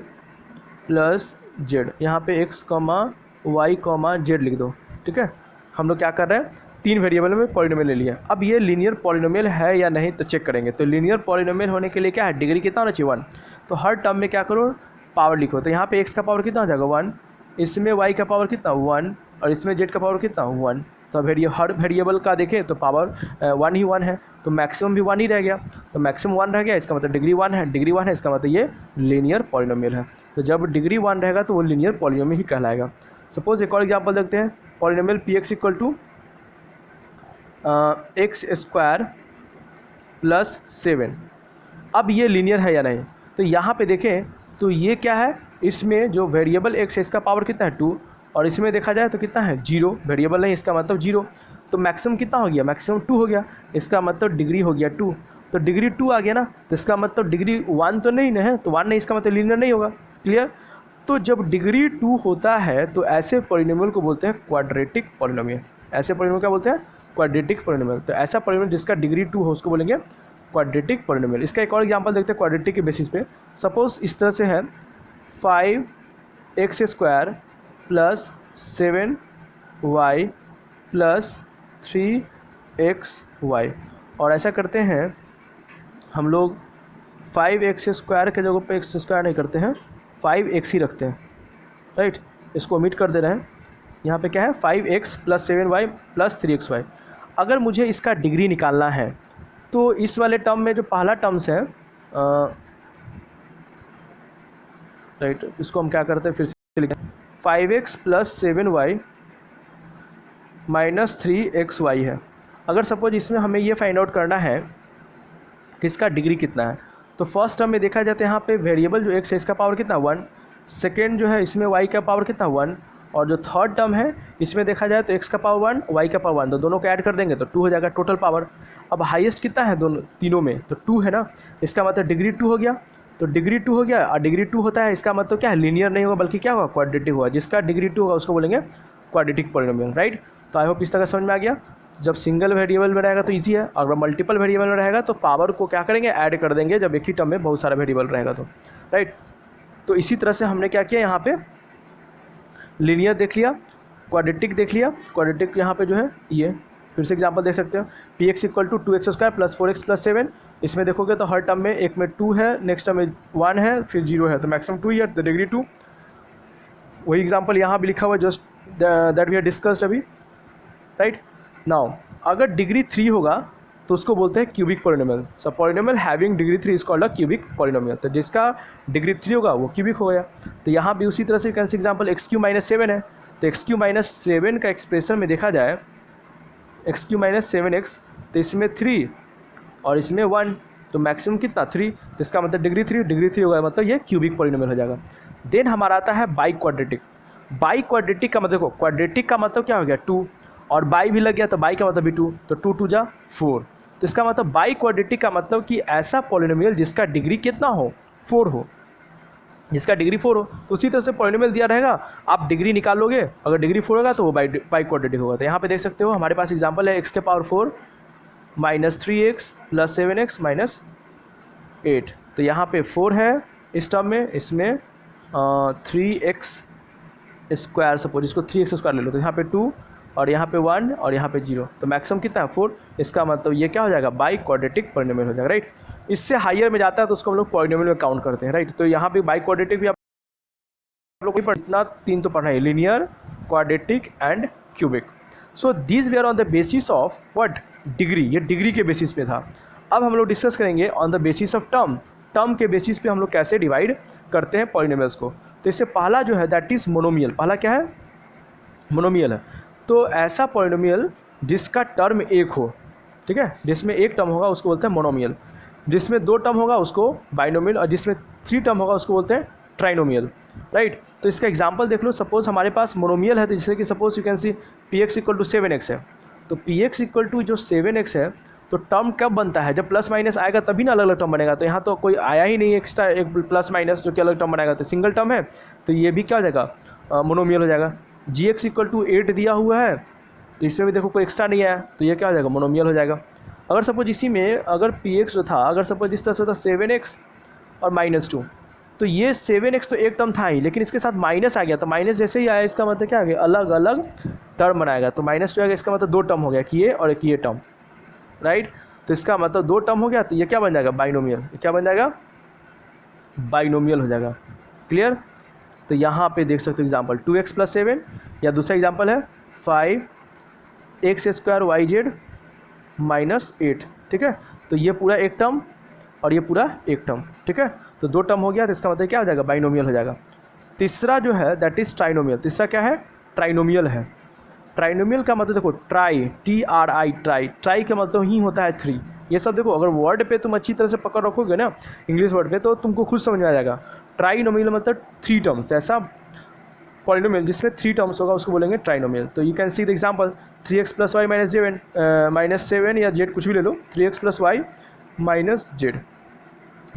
plus z, यहाँ पे x comma y comma z लिख दो, ठीक है। हम लोग क्या कर रहे हैं, 3 वेरिएबल में पॉलिनोमियल ले लिया। अब ये लीनियर पॉलिनोमियल है या नहीं तो चेक करेंगे। तो लीनियर पॉलिनोमियल होने के लिए क्या है, डिग्री कितना होना चाहिए 1, तो हर टर्म में क्या करो, पावर लिखो। तो यहाँ पे x का पावर कितना हो जाएगा 1, इसमें y का पावर कितना 1, और इसमें z का पावर कितना 1। तो हर वेरिएबल का देखें तो पावर 1 ही 1 है, तो मैक्सिमम भी 1 ही रह गया, तो मैक्सिमम 1 रह गया, इसका मतलब डिग्री 1 है, डिग्री 1 है इसका मतलब ये लीनियर पॉलिनोमियल है। तो जब डिग्री 1 रहेगा तो वो लीनियर पॉलिनोमियल ही कहलाएगा। सपोज एक और एग्जांपल देखते हैं, polynomial p x equal to x square plus 7। अब ये लीनियर है या नहीं, तो यहाँ पे देखें तो ये क्या है, इसमें जो वेरिएबल एक्स है इसका पावर कितना है 2, और इसमें देखा जाए तो कितना है 0, वेरिएबल नहीं इसका मतलब 0, तो मैक्सिमम कितना हो गया, मैक्सिमम 2 हो गया, इसका मतलब डिग्री हो गया 2, तो डिग्री 2 आ गया ना, तो इसका मतलब डिग्री 1 तो नहीं ना है, तो 1 नहीं, इसका मतलब लीनियर नहीं होगा, क्लियर। तो जब डिग्री 2 होता है तो ऐसे पॉलिनोमियल को बोलते हैं क्वाड्रेटिक पॉलिनोमियल। ऐसे पॉलिनोमियल क्या बोलते हैं, क्वाड्रेटिक पॉलिनोमियल। तो ऐसा पॉलिनोमियल जिसका डिग्री 2 हो उसको बोलेंगे क्वाड्रेटिक पॉलिनोमियल। इसका एक और एग्जांपल देखते हैं क्वाड्रेटिक के बेसिस पे। सपोज इस तरह से है 5x square plus 7y plus 3xy, और ऐसा करते हैं हम लोग 5x स्क्वायर के जगह पे x स्क्वायर नहीं करते हैं, 5x ही रखते हैं, राइट। इसको ओमिट कर दे रहे हैं, यहाँ पे क्या है 5x plus 7y plus 3xy। अगर मुझे इसका डिग्री निकालना है तो इस वाले टर्म में जो पहला टर्म्स है, राइट, इसको हम क्या करते हैं फिर से लिखते हैं 5x plus 7y minus 3xy है। अगर सपोज इसमें हमें ये फाइंड आउट करना है कि इसका डिग्री कितना है, तो फर्स्ट टर्म में देखा जाता है यहाँ पे वेरिएबल जो x है इसका पावर कितना 1, सेकेंड जो है इसमें y का पावर कितना 1, और जो थर्ड टर्म है इसमें देखा जाए तो x का पावर 1 y का पावर 1, तो दोनों को ऐड कर देंगे तो 2 हो जाएगा टोटल पावर। अब हाईएस्ट कितना है दोनों तीनों में, तो 2 है ना, इसका मतलब डिग्री 2 हो गया, तो डिग्री 2 हो गया, और डिग्री 2 होता है इसका मतलब क्या है, लीनियर नहीं होगा बल्कि क्या होगा, क्वाड्रेटिक होगा। जिसका डिग्री 2 होगा उसको बोलेंगे क्वाड्रेटिक पॉलिनोमियल, राइट। तो आई होप इस तरह समझ में आ गया। जब सिंगल वेरिएबल में रहेगा तो ईजी है, अगर मल्टीपल वेरिएबल में रहेगा तो पावर को क्या करेंगे, ऐड कर देंगे, जब एक ही टर्म में बहुत सारा वेरिएबल रहेगा तो, राइट। तो इसी तरह से हमने क्या किया, यहाँ पे लीनियर देख लिया, क्वाड्रेटिक देख लिया। क्वाड्रेटिक यहाँ पे जो है ये फिर से एग्जांपल देख सकते हो, p x equal to 2x square plus 4x plus 7। इसमें देखोगे तो हर टर्म में एक में 2 है, नेक्स्ट टर्म में 1 है, फिर 0 है, तो मैक्सिमम 2 ही है, तो डिग्री 2। वही एग्जांपल यहाँ भी लिखा हुआ है just that we have discussed अभी, राइट। नाउ अगर डिग्री 3 होगा तो उसको बोलते हैं cubic polynomial. So polynomial having degree 3 is called a cubic polynomial. तो जिसका डिग्री 3 होगा वो क्यूबिक हो गया। तो यहाँ भी उसी तरह से कैसे एग्जांपल x³ माइनस 7 है, तो x³ माइनस 7 का एक्सप्रेशन में देखा जाए x³ माइनस 7x, तो इसमें 3 और इसमें 1, तो मैक्सिमम कितना 3, तो इसका मतलब डिग्री 3 होगा, मतलब ये क्यूबिक पॉलिनोमियल हो जाएगा। देन हमारा आता है बाई क्वाड्रेटिक। बाई क्वाड्रेटिक का मतलब देखो, क्वाड्रेटिक का मतलब क्या हो गया 2, और बाई भी लग गया तो बाई का मतलब भी 2, तो 2 2 जा 4। तो इसका मतलब बाई क्वाड्रेटिक का मतलब कि ऐसा पॉलिनोमियल जिसका डिग्री कितना हो 4 हो, जिसका डिग्री 4 हो। तो उसी तरह से पॉलिनोमियल दिया रहेगा, आप डिग्री निकाल लोगे, अगर डिग्री 4 होगा तो वो बाई क्वाड्रेटिक होगा। तो यहाँ पे देख सकते हो हमारे पास एग्जांपल है x के power 4 minus 3x plus 7x minus 8। तो यहाँ पे 4 है इस टर्म में, इसमें 3x स्क्वायर, सपोज इसको 3x स्क्वायर ले लो, तो यहाँ पे 2 और यहाँ पे 1 और यहाँ पे 0, तो मैक्सिमम कितना है 4। इसका मतलब ये क्या हो जाएगा, बाई क्वाड्रेटिक पॉलिनोमियल हो जाएगा, राइट। इससे हायर में जाता है तो उसको हम लोग पॉलिनोमियल में काउंट करते हैं, राइट। तो यहाँ पे बाई क्वाड्रेटिक भी आप लोग इतना 3 तो पढ़ना है, linear, quadratic and cubic. So these way are on the basis of what, degree. ये डिग्री के बेसिस पे था। अब हम लोग डिस्कस करेंगे on the basis of term. Term के बेसिस पे हम लोग कैसे डिवाइड करते हैं पॉलिनोमियल्स को। तो इससे पहला जो है दैट इज़ मोनोमियल। पहला क्या है? मोनोमियल है। तो ऐसा पॉलिनोमियल जिसका टर्म एक हो, ठीक है, जिसमें एक टर्म होगा उसको बोलते हैं मोनोमियल, जिसमें दो टर्म होगा उसको बाइनोमियल, और जिसमें थ्री टर्म होगा उसको बोलते हैं ट्राइनोमियल, राइट। तो इसका एग्जांपल देख लो, सपोज हमारे पास मोनोमियल है, तो जैसे कि suppose you can see p x equal to 7x है, तो पी एक्स इक्वल टू जो 7x है, तो टर्म कब बनता है? जब प्लस माइनस आएगा तभी ना अलग अलग टर्म बनेगा। तो यहाँ तो कोई आया ही नहीं एक्स्ट्रा एक प्लस माइनस जो कि अलग टर्म बनाएगा, तो सिंगल टर्म है, तो ये भी क्या हो जाएगा? मोनोमियल हो जाएगा। जी एक्स इक्वल टू 8 दिया हुआ है, तो इसमें भी देखो कोई एक्स्ट्रा नहीं आया, तो ये क्या हो जाएगा? मोनोमियल हो जाएगा। अगर सपोज इसी में अगर पी एक्स जो था, अगर सपोज इस तरह से होता 7x और -2, तो ये 7x तो एक टर्म था ही, लेकिन इसके साथ माइनस आ गया, तो माइनस जैसे ही आया इसका मतलब क्या आ गया? अलग अलग टर्म बनाएगा। तो -2 आएगा, इसका मतलब दो टर्म हो गया, कि ये और एक ये टर्म, राइट। तो इसका मतलब दो टर्म हो गया, तो ये क्या बन जाएगा? बाइनोमियल। क्या बन जाएगा? बाइनोमियल हो जाएगा। क्लियर? तो यहाँ पे देख सकते हो एग्जाम्पल 2x + 7, या दूसरा एग्जाम्पल है 5x² yz -8, ठीक है। तो ये पूरा एक टर्म और ये पूरा एक टर्म, ठीक है। तो दो टर्म हो गया, तो इसका मतलब क्या हो जाएगा? बाइनोमियल हो जाएगा। तीसरा जो है दैट इज़ ट्राइनोमियल। तीसरा क्या है? ट्राइनोमियल है। ट्राइनोमियल का मतलब देखो ट्राई, TRI, ट्राई, ट्राई का मतलब ही होता है 3। ये सब देखो अगर वर्ड पे तुम अच्छी तरह से पकड़ रखोगे ना इंग्लिश वर्ड पे, तो तुमको खुद समझ में आ जाएगा। ट्राइनोमियल मतलब 3 टर्म्स, तो ऐसा पॉलिनोमियल जिसमें 3 टर्म्स होगा उसको बोलेंगे ट्राइनोमियल। तो you can see the example 3x + y -7 या z कुछ भी ले लो, 3x + y -z।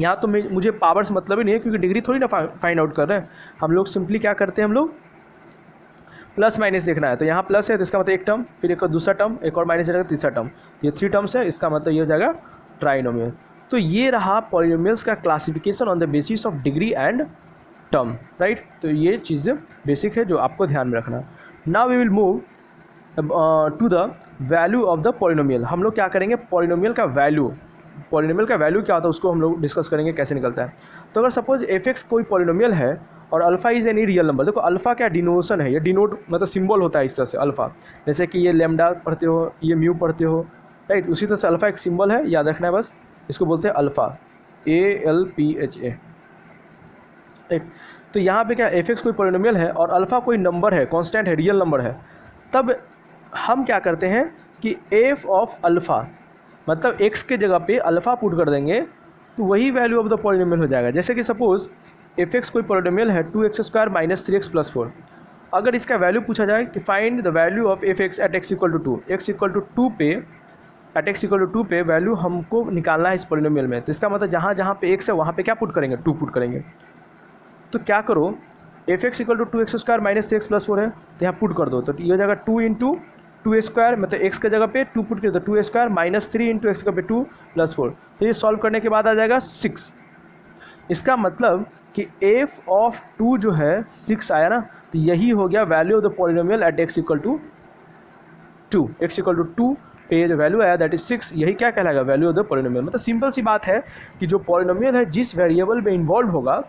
यहाँ तो मुझे पावर से मतलब ही नहीं है, क्योंकि डिग्री थोड़ी ना फाइंड आउट कर रहे हैं हम लोग। सिंपली क्या करते हैं हम लोग? प्लस माइनस देखना है, तो यहाँ प्लस है तो इसका मतलब एक टर्म, फिर एक दूसरा टर्म, एक और माइनस जाएगा तीसरा टर्म, तो ये 3 टर्म्स है, इसका मतलब ये हो जाएगा ट्राइनोमियल। तो ये रहा पॉलिनोमियल्स का classification on the basis of degree and term, right. तो ये चीज़ें बेसिक है जो आपको ध्यान में रखना। Now we will move to the value of the polynomial. हम लोग क्या करेंगे? पॉलिनोमियल का वैल्यू, पॉलिनोमियल का वैल्यू क्या होता है उसको हम लोग डिस्कस करेंगे कैसे निकलता है। तो अगर सपोज f(x) कोई पॉलिनोमियल है और alpha is any real number, देखो अल्फ़ा क्या डिनोशन है, ये डिनोट मतलब सिंबल होता है इस तरह से अल्फ़ा, जैसे कि ये लैम्डा पढ़ते हो, ये म्यू पढ़ते हो, राइट। उसी तरह से अल्फ़ा एक सिंबल है, याद रखना है बस, इसको बोलते हैं अल्फ़ा, ALPHA, राइट। तो यहाँ पे क्या f(x) कोई पॉलिनोमियल है और अल्फ़ा कोई नंबर है, कांस्टेंट है, रियल नंबर है, तब हम क्या करते हैं कि f ऑफ अल्फ़ा मतलब x के जगह पे अल्फ़ा पुट कर देंगे, तो वही वैल्यू ऑफ द पॉलिनोमियल हो जाएगा। जैसे कि सपोज f(x) कोई पॉलिनोमियल है 2x² - 3x + 4। अगर इसका वैल्यू पूछा जाए कि find the value of f(x) at x = 2, x = 2 पे, एट x = 2 पे वैल्यू हमको निकालना है इस पॉलिनोमियल में। तो इसका मतलब जहाँ जहाँ पे x है वहाँ पे क्या पुट करेंगे? 2 पुट करेंगे। तो क्या करो, f(x) = 2x² - 3x + 4 है, तो यहाँ पुट कर दो, तो ये हो जाएगा 2 × 2² मतलब x के जगह पे 2 पुट कर दो, 2² - 3 × x के जगह पे 2 + 4। तो ये सॉल्व करने के बाद आ जाएगा 6। इसका मतलब कि f ऑफ 2 जो है 6 आया ना, तो यही हो गया value of the polynomial at x = 2। x = 2 पे जो वैल्यू आया दैट इज 6, यही क्या कहलाएगा? Value of the polynomial. मतलब सिंपल सी बात है कि जो पॉलिनोमियल है जिस वेरिएबल में इन्वॉल्व होगा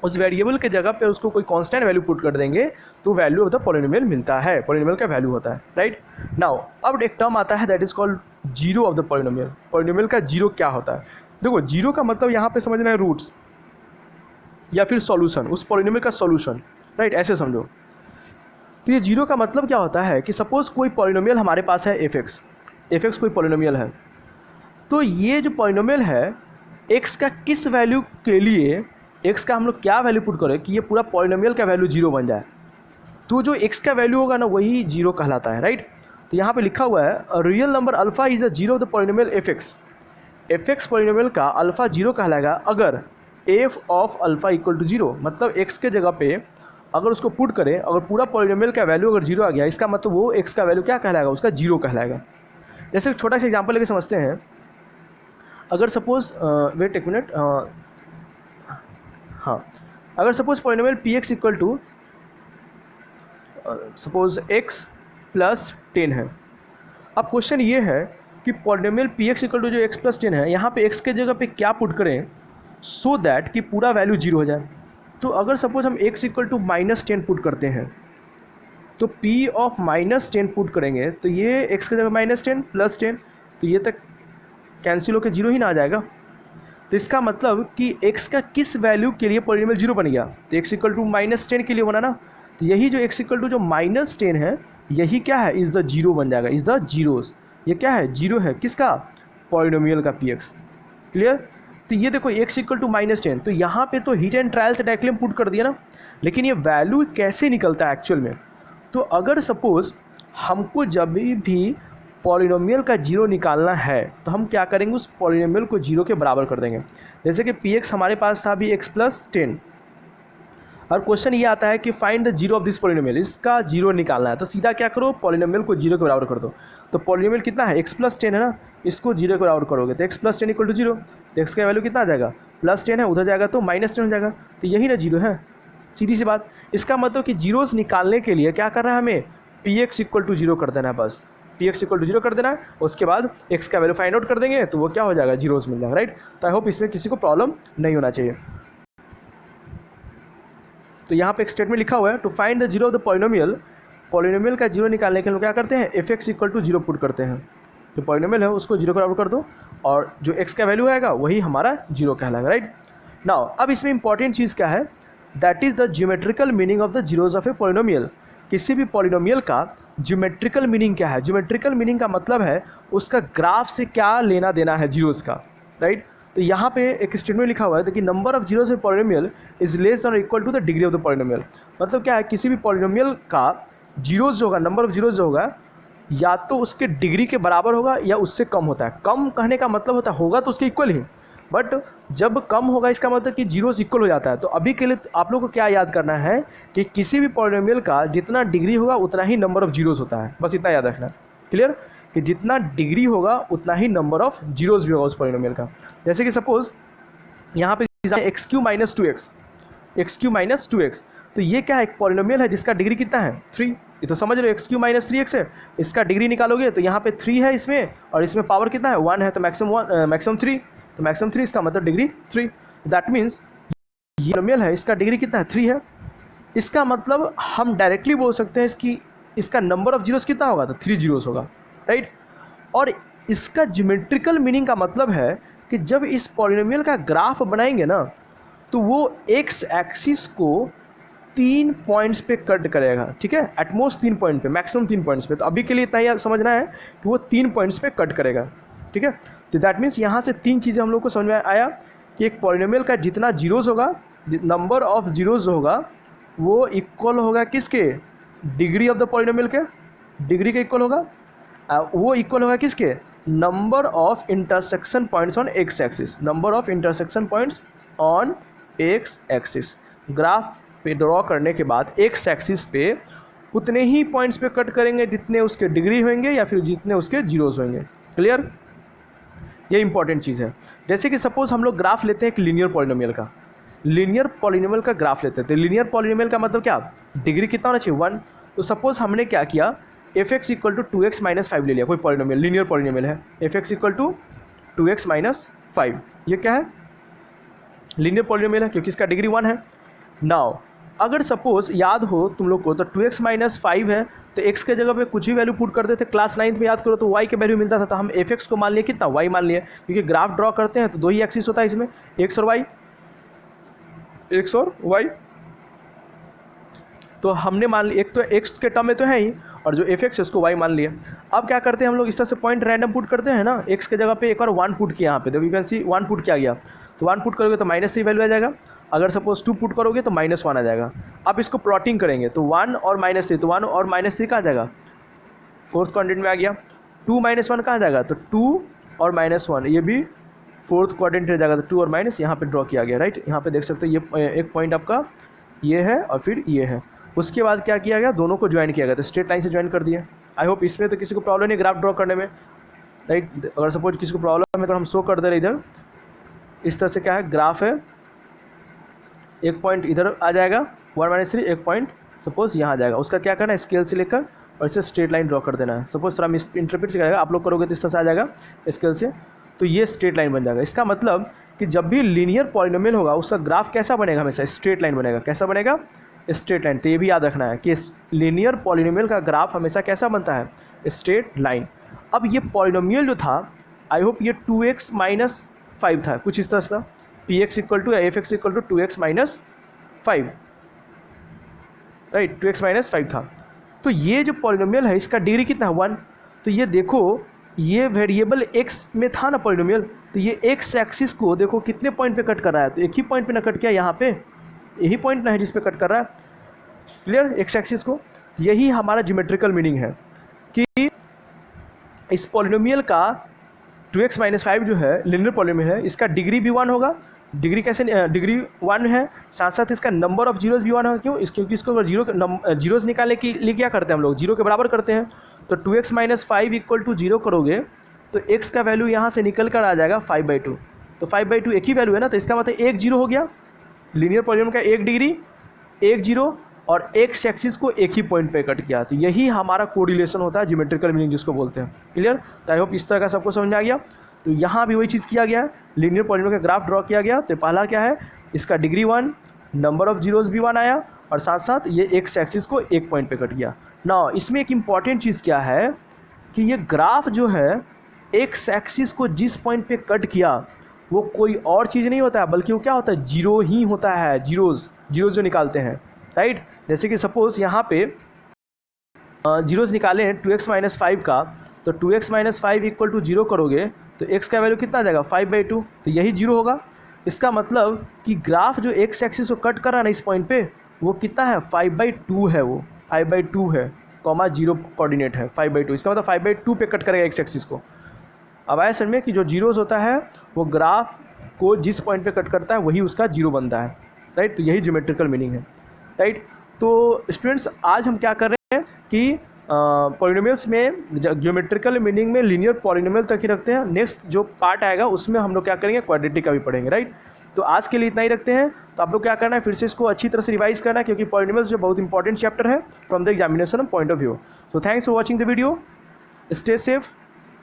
उस वेरिएबल के जगह पे उसको कोई कांस्टेंट वैल्यू पुट कर देंगे तो वैल्यू ऑफ द पॉलिनोमियल मिलता है, पॉलिनोमियल का वैल्यू होता है, राइट। नाउ अब एक टर्म आता है that is called zero of the polynomial. Polynomial का जीरो क्या होता है? देखो जीरो का मतलब यहाँ पे समझना है रूट्स या फिर सॉल्यूशन, उस पॉलिनोमियल का सॉल्यूशन, राइट, ऐसे समझो। तो ये जीरो का मतलब क्या होता है कि सपोज कोई पॉलिनोमियल हमारे पास है f(x) कोई पॉलिनोमियल है, तो ये जो पॉलिनोमियल है x का किस वैल्यू के लिए x का हम लोग क्या वैल्यू पुट करें कि ये पूरा पॉलिनोमियल का वैल्यू जीरो बन जाए, तो जो x का वैल्यू होगा ना वही जीरो कहलाता है, राइट। तो यहाँ पे लिखा हुआ है real number alpha is a zero of the polynomial f(x) polynomial का अल्फ़ा जीरो कहलाएगा अगर f ऑफ अल्फ़ा = 0, मतलब x के जगह पे अगर उसको पुट करें, अगर पूरा पॉलिनोमियल का वैल्यू अगर जीरो आ गया, इसका मतलब वो x का वैल्यू क्या कहलाएगा? उसका जीरो कहलाएगा। जैसे एक छोटा सा एग्जांपल लेके समझते हैं। अगर सपोज वेट एक मिनट, हाँ, अगर suppose polynomial px = suppose x + 10 है। अब क्वेश्चन ये है कि पॉलिनोमियल px = जो x + 10 है, यहाँ पे x के जगह पे क्या पुट करें सो दैट कि पूरा वैल्यू जीरो हो जाए। तो अगर सपोज हम x = -10 पुट करते हैं, तो p ऑफ -10 पुट करेंगे, तो ये x के जगह -10 + 10, तो ये तक कैंसिल होकर जीरो ही ना आ जाएगा। तो इसका मतलब कि x का किस वैल्यू के लिए पॉलिनोमियल जीरो बन गया, तो x इक्वल टू -10 के लिए बना ना, तो यही जो x इक्वल टू जो -10 है यही क्या है, इज़ द जीरो बन जाएगा, इज़ द जीरोस। ये क्या है, जीरो है किसका, पॉलिनोमियल का px। क्लियर। तो ये देखो x इक्वल टू -10, तो यहाँ पे तो हिट एंड ट्रायल से डायरेक्टली हम पुट कर दिया ना, लेकिन ये वैल्यू कैसे निकलता है एक्चुअल में। तो अगर सपोज़ हमको जब भी पॉलिनोमियल का जीरो निकालना है तो हम क्या करेंगे, उस पॉलिनोमियल को जीरो के बराबर कर देंगे। जैसे कि px हमारे पास था अभी x + 10, और क्वेश्चन ये आता है कि find the zero of this polynomial, इसका जीरो निकालना है, तो सीधा क्या करो, पॉलिनोमियल को जीरो के बराबर कर दो। तो पॉलिनोमियल कितना है, x + 10 है ना, इसको जीरो के बराबर करोगे तो x + 10 = 0, तो x का वैल्यू कितना आ जाएगा, +10 है, उधर जाएगा तो -10 हो जाएगा, तो यही ना जीरो है, सीधी सी बात। इसका मतलब कि जीरोस निकालने के लिए क्या करना है, हमें px = 0 कर देना है, बस px = 0 कर देना है, उसके बाद x का वैल्यू फाइंड आउट कर देंगे तो वो क्या हो जाएगा, जीरोस मिल जाएगा, राइट। तो आई होप इसमें किसी को प्रॉब्लम नहीं होना चाहिए। तो यहाँ पे एक स्टेटमेंट लिखा हुआ है, to find the zero of the polynomial, polynomial का जीरो निकालने के लिए क्या करते हैं, fx = 0 पुट करते हैं, जो पॉलिनोमियल है उसको जीरो के बराबर कर दो और जो x का वैल्यू आएगा वही हमारा जीरो कहलाएगा, राइट। नाउ अब इसमें इंपॉर्टेंट चीज़ क्या है, that is the geometrical meaning of the zeros of a polynomial. किसी भी पॉलिनोमियल का ज्योमेट्रिकल मीनिंग क्या है, ज्योमेट्रिकल मीनिंग का मतलब है उसका ग्राफ से क्या लेना देना है जीरोज़ का, राइट। तो यहाँ पे एक स्टेटमेंट लिखा हुआ है कि number of zeros of polynomial is less than और equal to the degree of the polynomial. मतलब क्या है, किसी भी पॉलिनोमियल का जीरोज जो होगा, नंबर ऑफ जीरोज जो होगा, या तो उसके डिग्री के बराबर होगा या उससे कम होता है। कम कहने का मतलब होता है होगा तो उसके इक्वल ही, बट जब कम होगा इसका मतलब कि जीरोस इक्वल हो जाता है। तो अभी के लिए आप लोग को क्या याद करना है कि किसी भी पॉलिनोमियल का जितना डिग्री होगा उतना ही नंबर ऑफ जीरोस होता है, बस इतना याद रखना। क्लियर, कि जितना डिग्री होगा उतना ही नंबर ऑफ जीरोस भी होगा उस पॉलिनोमियल का। जैसे कि सपोज यहाँ पे x³ - 2x, x³ - 2x, तो ये क्या है, एक पॉलिनोमियल है जिसका डिग्री कितना है, 3। ये तो समझ रहे हो, x³ - 3x है, इसका डिग्री निकालोगे तो यहाँ पे 3 है इसमें, और इसमें पावर कितना है, 1 है, तो मैक्सिमम 3, तो मैक्सिमम 3 इसका मतलब डिग्री 3। दैट मीन्स ये पॉलिनोमियल है, इसका डिग्री कितना है, 3 है। इसका मतलब हम डायरेक्टली बोल सकते हैं इसका नंबर ऑफ जीरोस कितना होगा, तो 3 जीरोस होगा, राइट। और इसका ज्योमेट्रिकल मीनिंग का मतलब है कि जब इस पॉलिनोमियल का ग्राफ बनाएंगे ना तो वो एक्स एक्सिस को 3 पॉइंट्स पे कट करेगा, ठीक है, एटमोस्ट 3 पॉइंट पे, मैक्सिमम 3 पॉइंट्स पे। तो अभी के लिए इतना ही समझना है कि वो 3 पॉइंट्स पे कट करेगा, ठीक है। तो दैट मीन्स यहाँ से 3 चीज़ें हम लोग को समझ में आया कि एक पॉलिनोमियल का जितना जीरोस होगा, नंबर ऑफ जीरोस जो होगा वो इक्वल होगा किसके, डिग्री ऑफ द पॉलिनोमियल के, डिग्री के इक्वल होगा। वो इक्वल होगा किसके, number of intersection points on x axis, number of intersection points on x axis. Graph पे ड्रॉ करने के बाद एक्स एक्सिस पे उतने ही पॉइंट्स पे कट करेंगे जितने उसके डिग्री होंगे या फिर जितने उसके जीरोस होंगे। क्लियर, ये इंपॉर्टेंट चीज़ है। जैसे कि सपोज हम लोग ग्राफ लेते हैं एक लीनियर पॉलिनोमियल का, लीनियर पॉलिनोमियल का ग्राफ लेते हैं, तो लीनियर पॉलिनोमियल का मतलब क्या, डिग्री कितना होना चाहिए, 1। तो सपोज हमने क्या किया, fx = 2x - 5 ले लिया, कोई पॉलिनोमियल, लीनियर पॉलिनोमियल है, fx = 2x - 5, ये क्या है, लीनियर पॉलिनोमियल है क्योंकि इसका डिग्री 1 है। नाउ अगर सपोज याद हो तुम लोग को तो 2x - 5 है, तो x के जगह पे कुछ भी वैल्यू पुट कर देते, क्लास 9th में याद करो तो y के वैल्यू मिलता था, तो हम fx को मान लिए कितना, y मान लिए, क्योंकि ग्राफ ड्रॉ करते हैं तो 2 ही एक्सिस होता है इसमें, x और y। तो हमने मान लिया, एक तो x के टर्म में तो है ही, और जो fx है उसको y मान लिया। अब क्या करते हैं हम लोग, इस तरह से पॉइंट रैंडम पुट करते हैं ना, x के जगह पे एक और 1 पुट किया, यहाँ पे देखो यू कैन सी 1 पुट किया गया, तो 1 पुट करोगे तो -3 वैल्यू आ जाएगा। अगर सपोज 2 पुट करोगे तो -1 आ जाएगा। अब इसको प्लॉटिंग करेंगे तो 1 और -3, तो 1 और -3 कहाँ जाएगा, 4th क्वाड्रेंट में आ गया। 2 - 1 कहाँ जाएगा, तो 2 और -1 ये भी 4th क्वाड्रेंट में जाएगा, तो 2 और माइनस यहाँ पे ड्रॉ किया गया, राइट। यहाँ पे देख सकते हो ये एक पॉइंट आपका ये है और फिर ये है। उसके बाद क्या किया गया, दोनों को ज्वाइन किया गया, तो स्ट्रेट लाइन से ज्वाइन कर दिया। आई होप इसमें तो किसी को प्रॉब्लम नहीं ग्राफ ड्रॉ करने में, राइट। अगर सपोज किसी को प्रॉब्लम है तो हम शो कर दे रहे इधर, इस तरह से क्या है, ग्राफ है, एक पॉइंट इधर आ जाएगा 1 - 3, एक पॉइंट सपोज यहाँ आ जाएगा, उसका क्या करना है, स्केल से लेकर और इसे स्ट्रेट लाइन ड्रॉ कर देना है। सपोज थोड़ा मिस इंटरप्रेट करेगा, आप लोग करोगे तो इस तरह से आ जाएगा स्केल से, तो ये स्ट्रेट लाइन बन जाएगा। इसका मतलब कि जब भी लीनियर पॉलिनोमियल होगा उसका ग्राफ कैसा बनेगा, हमेशा स्ट्रेट लाइन बनेगा। कैसा बनेगा, स्ट्रेट लाइन। तो ये भी याद रखना है कि लीनियर पॉलिनोमियल का ग्राफ हमेशा कैसा बनता है, स्ट्रेट लाइन। अब ये पॉलिनोमियल जो था, आई होप ये 2x - 5 था, कुछ इस तरह से था, p x equal to f x equal to 2x minus 5, right, 2x minus 5 था। तो ये जो पॉलिनोमियल है इसका डिग्री कितना है 1। तो ये देखो ये वेरिएबल x में था ना पॉलिनोमियल, तो ये x एक्सिस को देखो कितने पॉइंट पे कट कर रहा है, तो एक ही पॉइंट पे ना कट किया, यहाँ पे यही पॉइंट ना है जिस पे कट कर रहा है, क्लियर, x एक्सिस को। यही हमारा ज्योमेट्रिकल मीनिंग है कि इस पॉलिनोमियल का 2x माइनस 5 जो है लिनियर पॉलिनोमियल है, इसका डिग्री भी 1 होगा। डिग्री कैसे, डिग्री 1 है, साथ साथ इसका नंबर ऑफ जीरोज़ भी 1 होगा। क्यों, क्योंकि इसको जीरोज़ निकालने के लिए क्या करते हैं हम लोग, जीरो के बराबर करते हैं। तो 2x माइनस 5 इक्वल टू 0 करोगे तो x का वैल्यू यहाँ से निकल कर आ जाएगा 5/2। तो 5/2 एक ही वैल्यू है ना, तो इसका मतलब 1 0 हो गया। लीनियर पॉलिनोमियल का 1 डिग्री 1 0 और x एक्सिस को एक ही पॉइंट पे कट किया। तो यही हमारा कोरिलेशन होता है, ज्योमेट्रिकल मीनिंग जिसको बोलते हैं, क्लियर। तो आई होप इस तरह का सबको समझ में आ गया। तो यहाँ भी वही चीज़ किया गया है, लीनियर पॉलिनोमियल का ग्राफ ड्रॉ किया गया। तो पहला क्या है, इसका डिग्री 1, नंबर ऑफ जीरोज़ भी 1 आया, और साथ साथ ये x एक्सिस को एक पॉइंट पे कट गया। ना इसमें एक इम्पॉर्टेंट चीज़ क्या है कि ये ग्राफ जो है x एक्सिस को जिस पॉइंट पे कट किया वो कोई और चीज़ नहीं होता है, बल्कि वो क्या होता है, जीरो ही होता है। जीरोज़ जो निकालते हैं, राइट। जैसे कि सपोज़ यहाँ पे जीरोज़ निकालें 2x माइनस 5 का, तो 2x माइनस 5 इक्वल टू 0 करोगे तो x का वैल्यू कितना आ जाएगा 5/2, तो यही 0 होगा। इसका मतलब कि ग्राफ जो x एक्सिस को कट कर रहा है ना इस पॉइंट पे, वो कितना है 5/2 है, वो 5/2 है, कॉमा 0 कोऑर्डिनेट है 5/2। इसका मतलब 5/2 पे कट करेगा x एक्सिस को। अब आया समझ में कि जो जीरोज़ होता है वो ग्राफ को जिस पॉइंट पे कट करता है वही उसका जीरो बनता है, राइट। तो यही ज्योमेट्रिकल मीनिंग है, राइट। तो स्टूडेंट्स आज हम क्या कर रहे हैं कि पॉलिनोमियल्स में ज्योमेट्रिकल मीनिंग में लीनियर पॉलिनोमियल तक ही रखते हैं। नेक्स्ट जो पार्ट आएगा उसमें हम लोग क्या करेंगे, क्वाड्रेटिक का भी पढ़ेंगे, राइट। तो आज के लिए इतना ही रखते हैं। तो आप लोग क्या करना है, फिर से इसको अच्छी तरह से रिवाइज करना है, क्योंकि पॉलिनोमियल्स जो बहुत इंपॉर्टेंट चैप्टर है from the examination point of view. So thanks for watching the video, stay safe.